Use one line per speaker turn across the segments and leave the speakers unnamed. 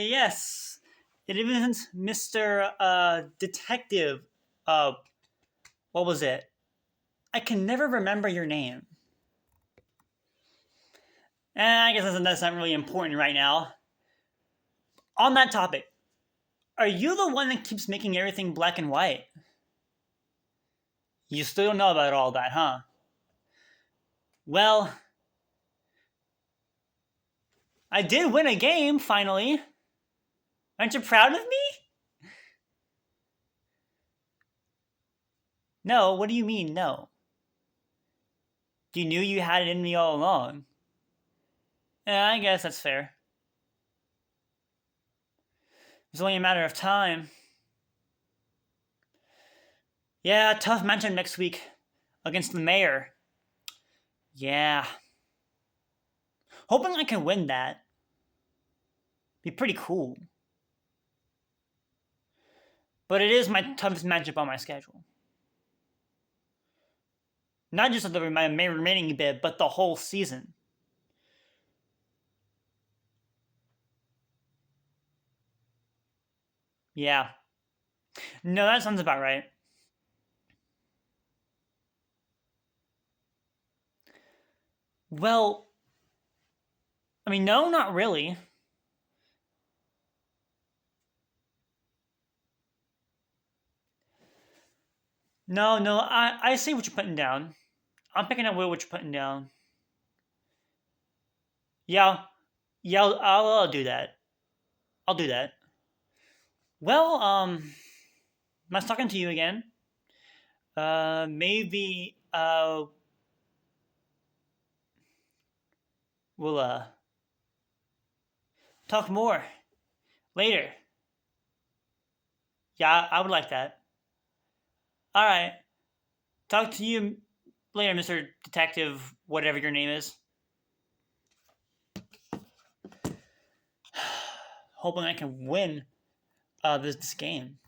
Yes. It isn't Mr. Detective. What was it? I can never remember your name. I guess that's not really important right now. On that topic, are you the one that keeps making everything black and white? You still don't know about all that, huh? Well, I did win a game, finally. Aren't you proud of me? No, what do you mean, no? You knew you had it in me all along. Yeah, I guess that's fair. It's only a matter of time. Yeah, tough matchup next week against the mayor. Yeah. Hoping I can win that. Be pretty cool. But it is my toughest matchup on my schedule. Not just my remaining bit, but the whole season. Yeah. No, that sounds about right. Well, I mean, no, not really. No, I see what you're putting down. I'm picking up what you're putting down. Yeah, yeah, I'll do that. I'll do that. Well, nice talking to you again. Maybe we'll talk more later. Yeah, I would like that. All right. Talk to you later, Mr. Detective, whatever your name is. Hoping I can win this game.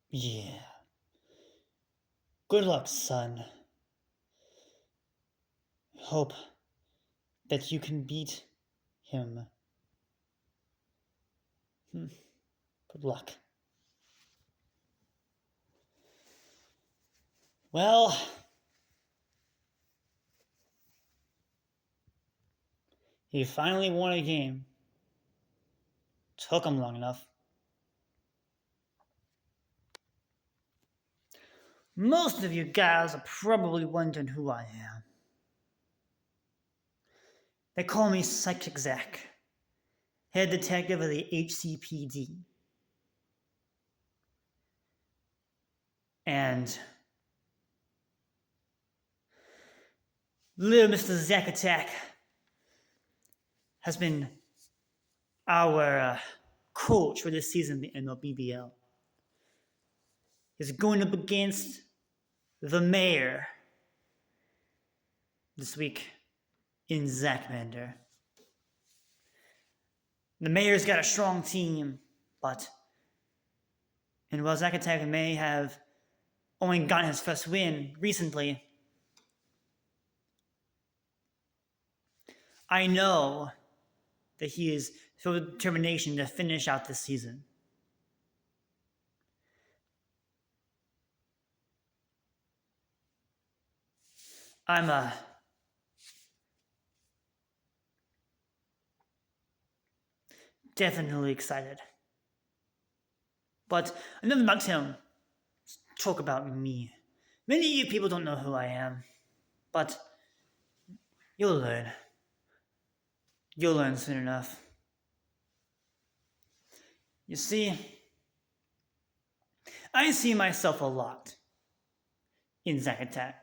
Yeah. Good luck, son. Hope that you can beat him. Good luck. Well, he finally won a game. Took him long enough. Most of you guys are probably wondering who I am. They call me Psychic Zach, head detective of the HCPD. And little Mr. Zach Attack has been our coach for this season, the MLBBL. He's going up against the mayor this week in Zachmander. The mayor's got a strong team, but and while Zach Attack may have only gotten his first win recently, I know that he is filled with determination to finish out this season. I'm definitely excited. But enough about him. Let's talk about me. Many of you people don't know who I am, but you'll learn. You'll learn soon enough. You see, I see myself a lot in Zack Attack.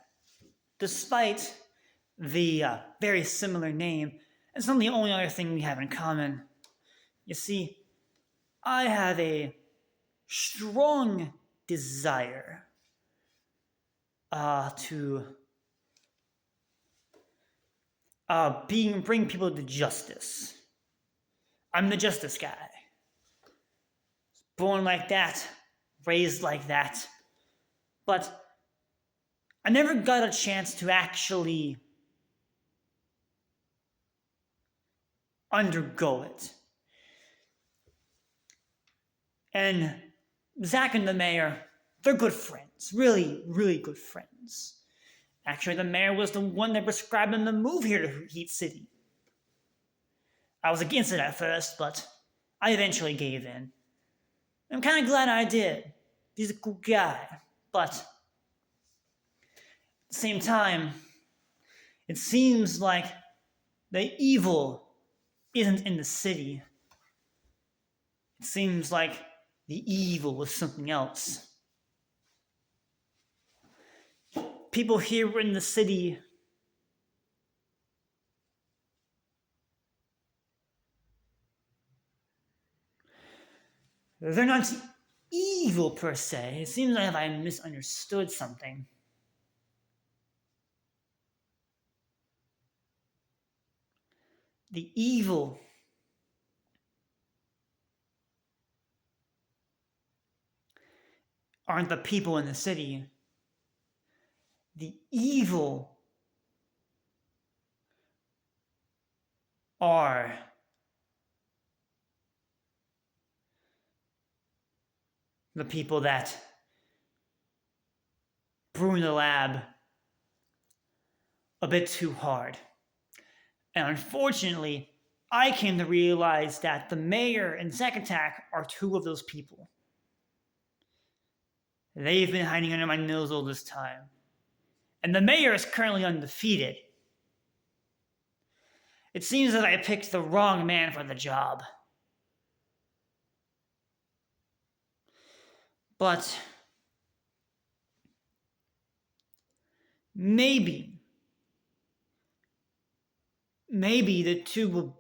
Despite the very similar name, it's not the only other thing we have in common. You see, I have a strong desire to bring people to justice. I'm the justice guy. born like that, raised like that. But I never got a chance to actually undergo it. And Zach and the mayor, they're good friends. Really, really good friends. Actually, the mayor was the one that prescribed him the move here to Heat City. I was against it at first, but I eventually gave in. I'm kind of glad I did. He's a cool guy. But at the same time, it seems like the evil isn't in the city. It seems like the evil was something else. People here in the city they're not evil per se. It seems like I misunderstood something. The evil aren't the people in the city. The evil are the people that brew in the lab a bit too hard. And unfortunately, I came to realize that the mayor and Zack Attack are two of those people. They've been hiding under my nose all this time. And the mayor is currently undefeated. It seems that I picked the wrong man for the job. But maybe the two will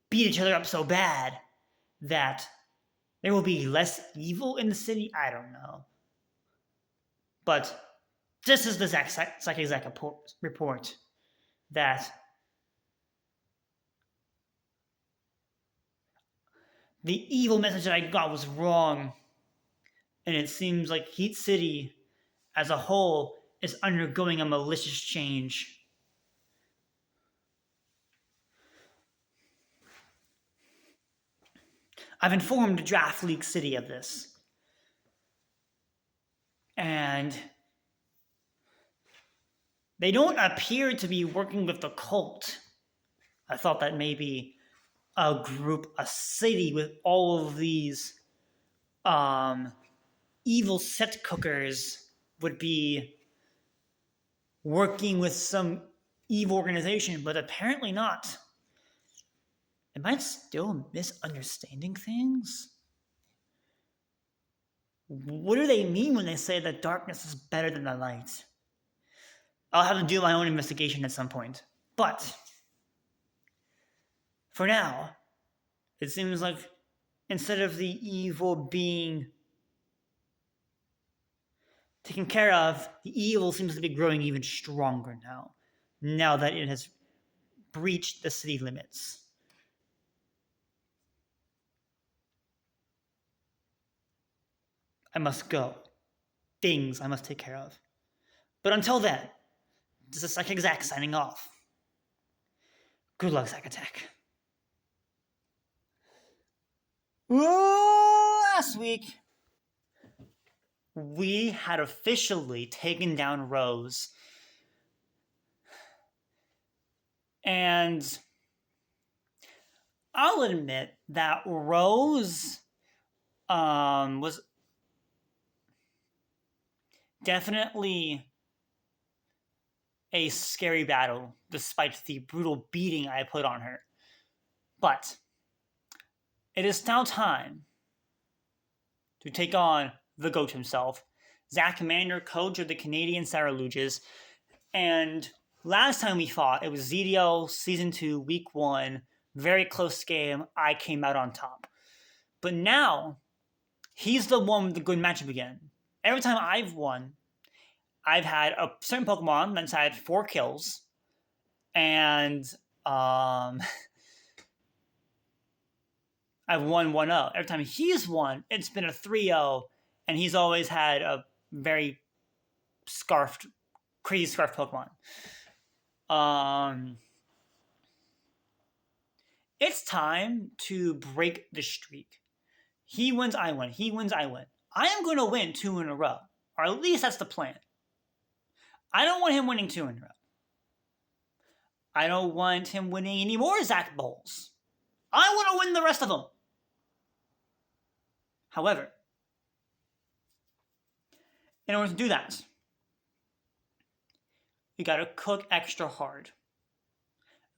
beat each other up so bad that there will be less evil in the city. I don't know. But this is the Zach report that the evil message that I got was wrong. And it seems like Heat City as a whole is undergoing a malicious change. I've informed Draft League City of this. And they don't appear to be working with the cult. I thought that maybe a city with all of these evil set cookers would be working with some evil organization, but apparently not. Am I still misunderstanding things? What do they mean when they say that darkness is better than the light? I'll have to do my own investigation at some point. But for now, it seems like instead of the evil being taken care of, the evil seems to be growing even stronger now that it has breached the city limits. I must go. Things I must take care of. But until then, this is Psychic Zack signing off. Good luck, Zack Attack. Last week, we had officially taken down Rose. And I'll admit that Rose was definitely a scary battle, despite the brutal beating I put on her. But it is now time to take on the GOAT himself, Zachmander, coach of the Canadian Cereludges. And last time we fought, it was ZDL Season 2, Week 1. Very close game. I came out on top. But now, he's the one with the good matchup again. Every time I've won, I've had a certain Pokemon that's had 4 kills. And I've won 1-0. Every time he's won, it's been a 3-0, and he's always had a very crazy scarfed Pokemon. It's time to break the streak. He wins, I win. He wins, I win. I am going to win 2 in a row. Or at least that's the plan. I don't want him winning 2 in a row. I don't want him winning any more Zach Bowls. I want to win the rest of them. However, in order to do that, you gotta cook extra hard.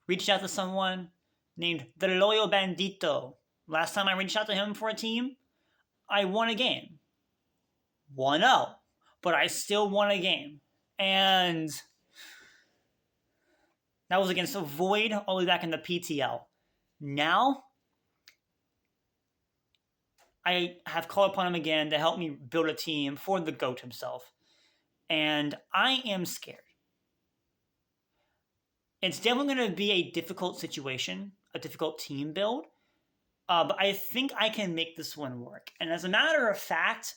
Reached out to someone named TheLoyalBandito. Last time I reached out to him for a team, I won a game. 1-0. But I still won a game. And that was against a Void all the way back in the PTL. Now, I have called upon him again to help me build a team for the GOAT himself. And I am scared. It's definitely going to be a difficult situation, a difficult team build. But I think I can make this one work. And as a matter of fact,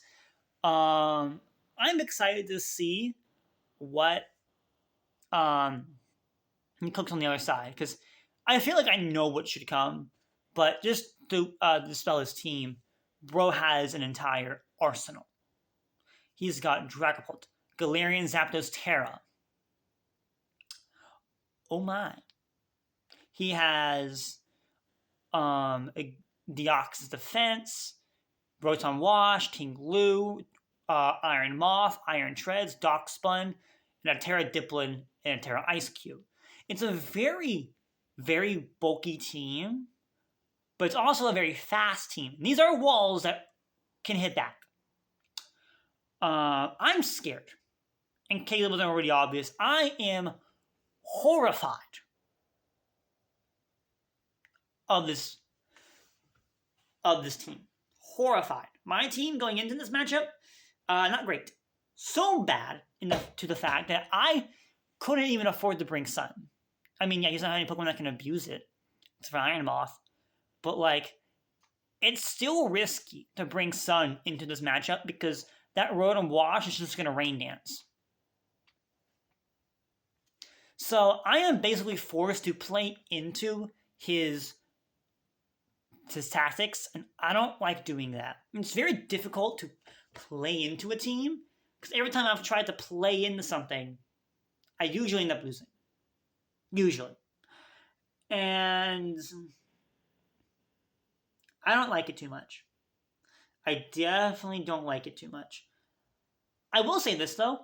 I'm excited to see what he cooks on the other side. Because I feel like I know what should come. But just to dispel his team, bro has an entire arsenal. He's got Dragapult, Galarian, Zapdos, Terra. Oh my. He has Deoxys Defense, Rotom Wash, King Lu, Iron Moth, Iron Treads, Darkspun, and a Terra Diplin and a Terra Ice Cube. It's a very, very bulky team, but it's also a very fast team. These are walls that can hit back. I'm scared. In case it wasn't already obvious, I am horrified of this team. Horrified. My team going into this matchup, not great. So bad to the fact that I couldn't even afford to bring Sun. I mean, yeah, he's not any Pokemon that can abuse it. It's for Iron Moth. But, like, it's still risky to bring Sun into this matchup because that Rotom Wash is just going to rain dance. So I am basically forced to play into his tactics, and I don't like doing that. It's very difficult to play into a team, because every time I've tried to play into something, I usually end up losing. Usually. And I don't like it too much. I definitely don't like it too much. I will say this, though.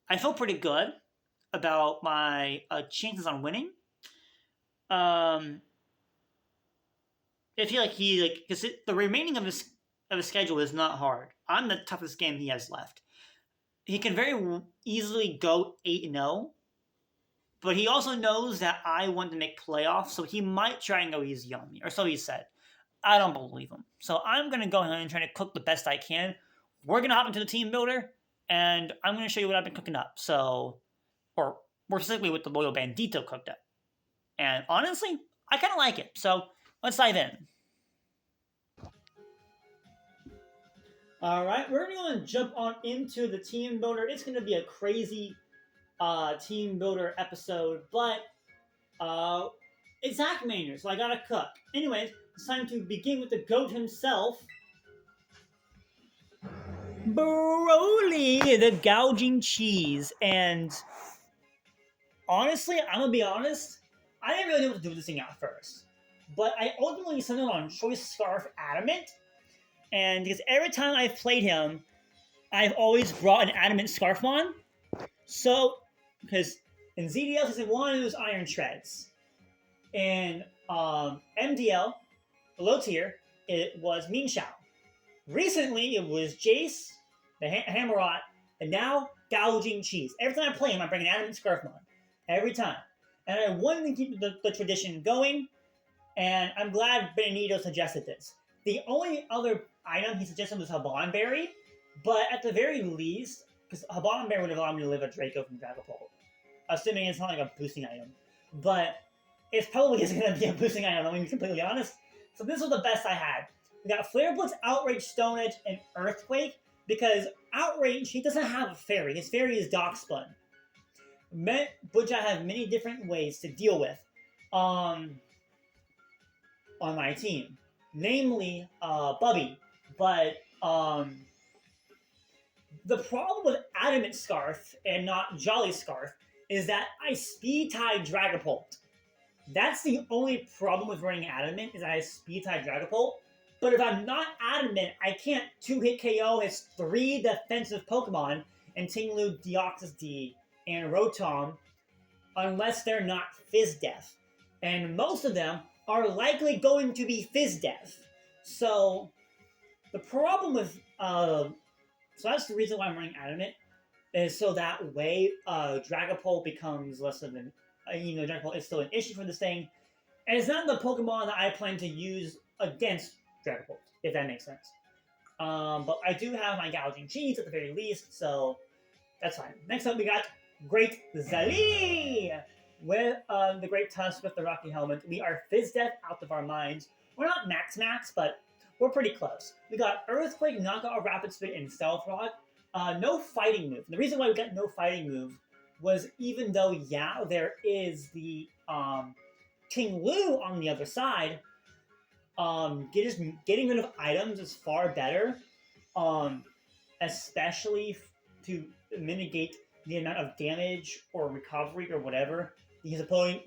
I feel pretty good about my chances on winning. I feel like because the remaining of his schedule is not hard. I'm the toughest game he has left. He can very easily go 8-0, but he also knows that I want to make playoffs, so he might try and go easy on me, or so he said. I don't believe him. So I'm going to go ahead and try to cook the best I can. We're going to hop into the team builder, and I'm going to show you what I've been cooking up. So, or more specifically what the TheLoyalBandito cooked up. And honestly, I kind of like it. So let's dive in. All right, we're going to jump on into the team builder. It's going to be a crazy team builder episode, but it's Zachmander, so I got to cook. Anyways, it's time to begin with the GOAT himself. Broly, the gouging cheese. And honestly, I'm going to be honest, I didn't really know what to do with this thing at first. But I ultimately settled on Choice Scarf Adamant. And because every time I've played him, I've always brought an Adamant Scarfmon. So, because in ZDL Season 1, it was Iron Treads. In MDL, below tier, it was Meanshao. Recently, it was Jace, the Hammerot, and now Gouging Cheese. Every time I play him, I bring an Adamant Scarfmon. Every time. And I wanted to keep the tradition going, and I'm glad Bandito suggested this. The only other item he suggested was Haban Berry, but at the very least, because Haban Berry would have allowed me to live a Draco from Dragapult, assuming it's not like a boosting item. But it probably isn't going to be a boosting item, I'm going to be completely honest. So this was the best I had. We got Flare Blitz, Outrage, Stone Edge, and Earthquake, because Outrage, he doesn't have a fairy. His fairy is Darkspun, which I have many different ways to deal with on my team. Namely, Bubby. But the problem with Adamant Scarf and not Jolly Scarf is that I speed tie Dragapult. That's the only problem with running Adamant, is I speed tie Dragapult. But if I'm not Adamant, I can't 2-hit KO his 3 defensive Pokemon in Tinglu, Deoxys D, and Rotom unless they're not Fizz Death. And most of them are likely going to be Fizz Death. So the problem with so that's the reason why I'm running Adamant, is so that way Dragapult becomes less of an Dragapult is still an issue for this thing, and it's not the Pokemon that I plan to use against Dragapult, if that makes sense. But I do have my Gouging Cheese at the very least, so that's fine. Next up, we got Great Zali! With the Great Tusk with the Rocky Helmet. We are Fizz Death out of our minds. We're not max, but we're pretty close. We got Earthquake, Knockout, Rapid Spin, and Stealth Rock. No fighting move. And the reason why we got no fighting move was, even though, yeah, there is the King Lu on the other side, getting rid of items is far better, especially to mitigate the amount of damage or recovery or whatever these opposing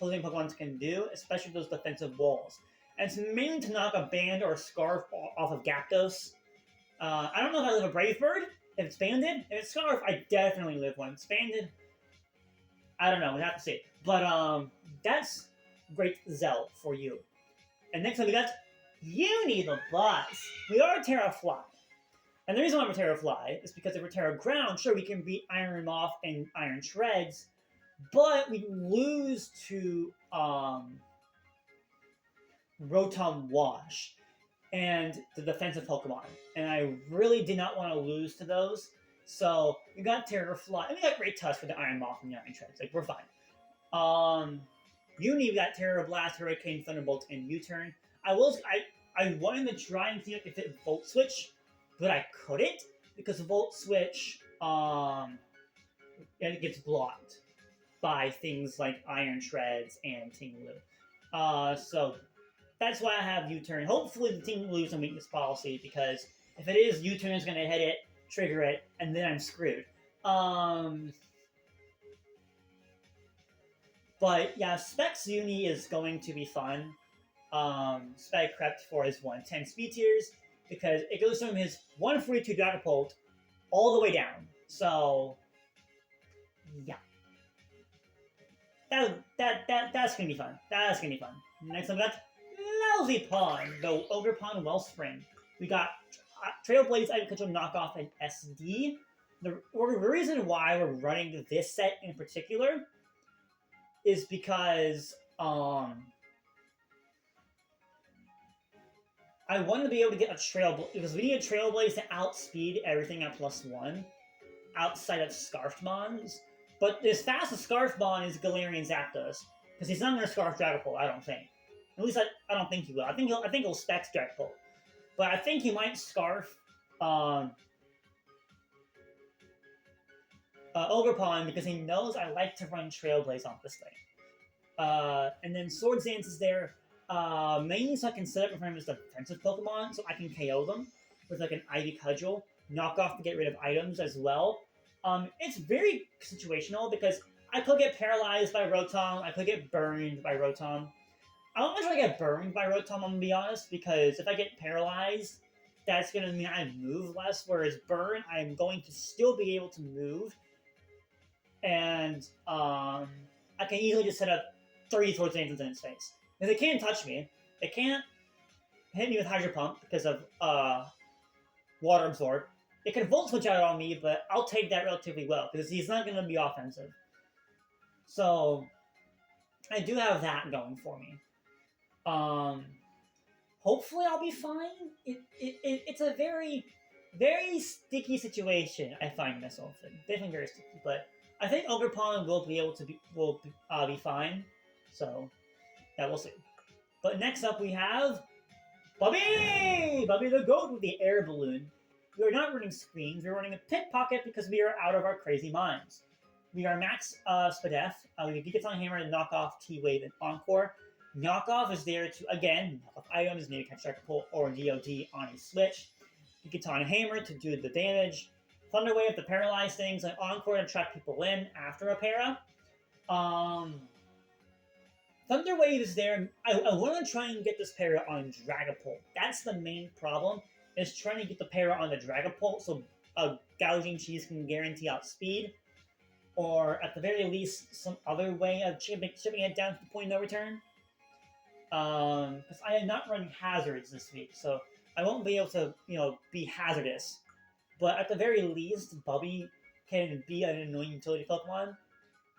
Pokemon can do, especially those defensive walls. And it's mainly to knock a Band or a Scarf off of Gyarados. I don't know if I live a Brave Bird, if it's Banded. If it's Scarf, I definitely live one. If it's Banded, I don't know, we have to see. But that's Great Zell for you. And next up we got Uni the Boss. We are a Terra Fly. And the reason why we're Terra Fly is because if we're Terra Ground, sure, we can beat Iron Moth and Iron Shreds, but we lose to Rotom Wash and the defensive Pokemon. And I really did not want to lose to those. So we got Terra Fly, and we got Great Tusk for the Iron Moth and the Iron Shreds. Like, we're fine. Uni, we got Terra Blast, Hurricane, Thunderbolt, and U-Turn. I wanted to try and see if it Volt Switch, but I couldn't, because Volt Switch it gets blocked by things like Iron Shreds and Tinglu. So that's why I have U-Turn. Hopefully the Tinglu is a weakness policy, because if it is, U-Turn is going to hit it, trigger it, and then I'm screwed. But yeah, Specs Uni is going to be fun. Spec prepped for his 110 speed tiers, because it goes from his 142 Dragapult all the way down. So yeah, that's gonna be fun. That's gonna be fun. Next up, we got Lousy Pond, the Ogre Pond Wellspring. We got Trailblaze, Agricultural Knockoff, and SD. The reason why we're running this set in particular is because I want to be able to get a Trailblaze, because we need a Trailblaze to outspeed everything at +1 outside of Scarfmons. But as fast as Scarfmon is Galarian Zapdos, because he's not going to Scarf Dragapult, I don't think. At least I don't think he will. I think he'll Specs Dragapult, but I think he might Scarf Ogerpon, because he knows I like to run Trailblaze on this thing. And then Swords Dance is there, mainly so I can set up for him as defensive Pokemon, so I can KO them with like an Ivy Cudgel, knock off to get rid of items as well. It's very situational, because I could get paralyzed by Rotom, I could get burned by Rotom. I don't much want to get burned by Rotom, I'm going to be honest, because if I get paralyzed, that's going to mean I move less, whereas Burn, I'm going to still be able to move, and I can easily just set up 3 Swords Dances in its face. Because they can't touch me, they can't hit me with Hydro Pump because of Water Absorb. It can Volt Switch out on me, but I'll take that relatively well, because he's not going to be offensive. So, I do have that going for me. Hopefully I'll be fine. It's a very, very sticky situation I find myself in. Definitely very sticky, but I think Ogerpon will be able to be fine. So, yeah, we'll see. But next up we have Bubby! Bubby the Goat with the air balloon. We are not running screens, we're running a pickpocket because we are out of our crazy minds. We are max Spadef. We have Gigaton Hammer and Knockoff, T-Wave, and Encore. Knockoff is there to, again, knock off items, maybe catch Strike Pull or DOD on a switch. Gigaton Hammer to do the damage. Thunder Wave to paralyze things, and Encore to trap people in after a para. Thunder Wave is there. I want to try and get this para on Dragapult. That's the main problem, is trying to get the para on the Dragapult so Gouging Cheese can guarantee outspeed, or at the very least, some other way of chipping it down to the point of no return. Because I am not running hazards this week, so I won't be able to, be hazardous. But at the very least, Bubby can be an annoying utility Pokemon,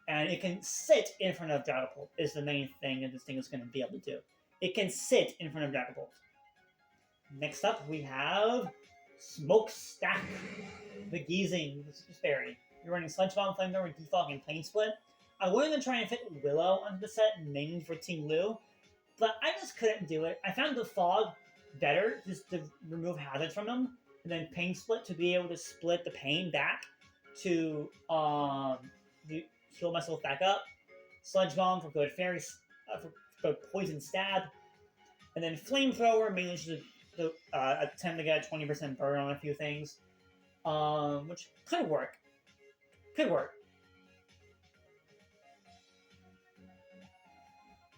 and it can sit in front of Dragapult is the main thing that this thing is going to be able to do. It can sit in front of Dragapult. Next up, we have Smokestack, the Geezing Berry. You're running Sludge Bomb, Flamethrower, Defog, and Plane Split. I wanted to try and fit Willow onto the set, mainly for Team Lu, but I just couldn't do it. I found the Fog better, just to remove hazards from them, and then Pain Split to be able to split the pain back to heal myself back up. Sludge Bomb for good fairy, for good poison stab, and then Flamethrower mainly to attempt to get a 20% burn on a few things, which could work.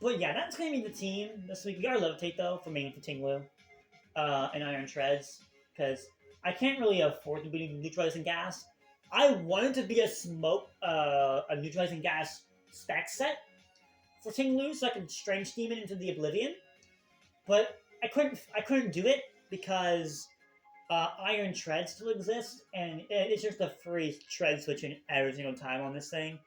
But yeah, that's going to be the team this week. We got to Levitate, though, for mainly for Tinglu and Iron Treads, because I can't really afford to be Neutralizing Gas. I wanted to be a Neutralizing Gas spec set for Tinglu, so I could Strange Demon into the Oblivion, but I couldn't do it because Iron Tread still exists, and it's just a free Tread switching every single time on this thing.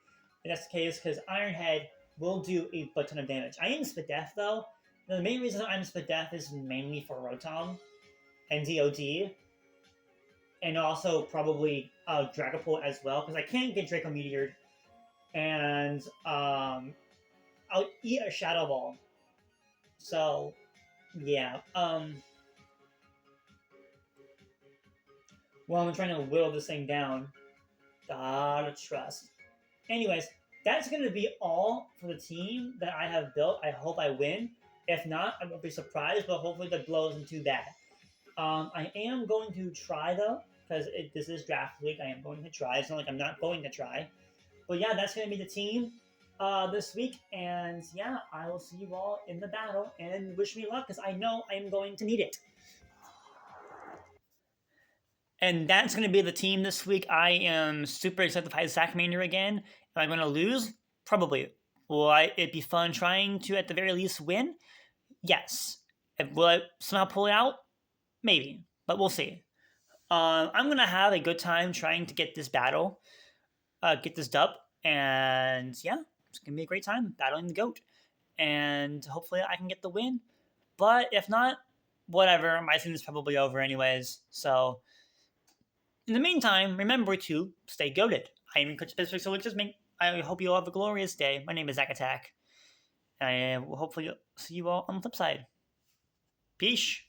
And that's the case because Iron Head will do a butt ton of damage. I am Spadef, though. The main reason I'm Spadef is mainly for Rotom and DOD, and also probably Dragapult as well, because I can't get Draco Meteored, and I'll eat a Shadow Ball. So, yeah. Well, I'm trying to whittle this thing down. Gotta trust. Anyways, that's going to be all for the team that I have built. I hope I win. If not, I won't be surprised, but hopefully the blow isn't too bad. I am going to try, though, because this is draft week. I am going to try. It's not like I'm not going to try. But yeah, that's going to be the team this week. And yeah, I will see you all in the battle. And wish me luck, because I know I am going to need it. And that's going to be the team this week. I am super excited to fight Zachmander again. Am I going to lose? Probably. Will it be fun trying to, at the very least, win? Yes. Will I somehow pull it out? Maybe. But we'll see. I'm going to have a good time trying to get this battle, get this dub. And yeah, it's going to be a great time battling the GOAT. And hopefully I can get the win. But if not, whatever. My season is probably over anyways. So in the meantime, remember to stay goated. I am Coach Specific Cereludges. I hope you all have a glorious day. My name is Zach Attack. And I will hopefully see you all on the flip side. Peace.